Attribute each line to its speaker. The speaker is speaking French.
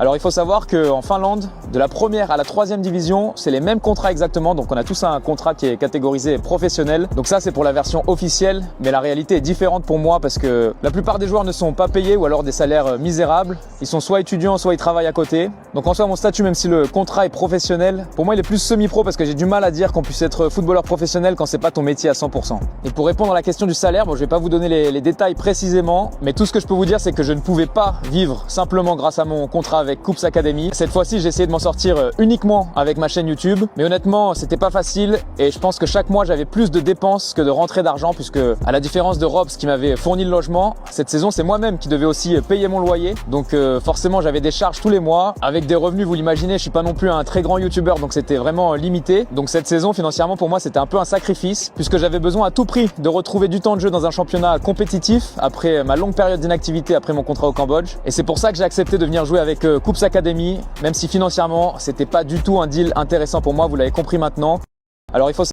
Speaker 1: Alors il faut savoir qu'en Finlande, de la première à la troisième division, c'est les mêmes contrats exactement. Donc on a tous un contrat qui est catégorisé professionnel. Donc ça c'est pour la version officielle, mais la réalité est différente pour moi parce que la plupart des joueurs ne sont pas payés ou alors des salaires misérables. Ils sont soit étudiants, soit ils travaillent à côté. Donc en soi mon statut, même si le contrat est professionnel, pour moi il est plus semi-pro parce que j'ai du mal à dire qu'on puisse être footballeur professionnel quand c'est pas ton métier à 100%. Et pour répondre à la question du salaire, bon, je vais pas vous donner les détails précisément, mais tout ce que je peux vous dire c'est que je ne pouvais pas vivre simplement grâce à mon contrat avec Coops Academy. Cette fois-ci, j'ai essayé de m'en sortir uniquement avec ma chaîne YouTube, mais honnêtement, c'était pas facile et je pense que chaque mois, j'avais plus de dépenses que de rentrées d'argent puisque, à la différence de Robs qui m'avait fourni le logement, cette saison, c'est moi-même qui devais aussi payer mon loyer. Donc forcément, j'avais des charges tous les mois. Avec des revenus, vous l'imaginez, je suis pas non plus un très grand YouTuber, donc c'était vraiment limité. Donc cette saison, financièrement, pour moi, c'était un peu un sacrifice puisque j'avais besoin à tout prix de retrouver du temps de jeu dans un championnat compétitif après ma longue période d'inactivité après mon contrat au Cambodge. Et c'est pour ça que j'ai accepté de venir jouer avec Coops Academy, même si financièrement, c'était pas du tout un deal intéressant pour moi, vous l'avez compris maintenant. Alors il faut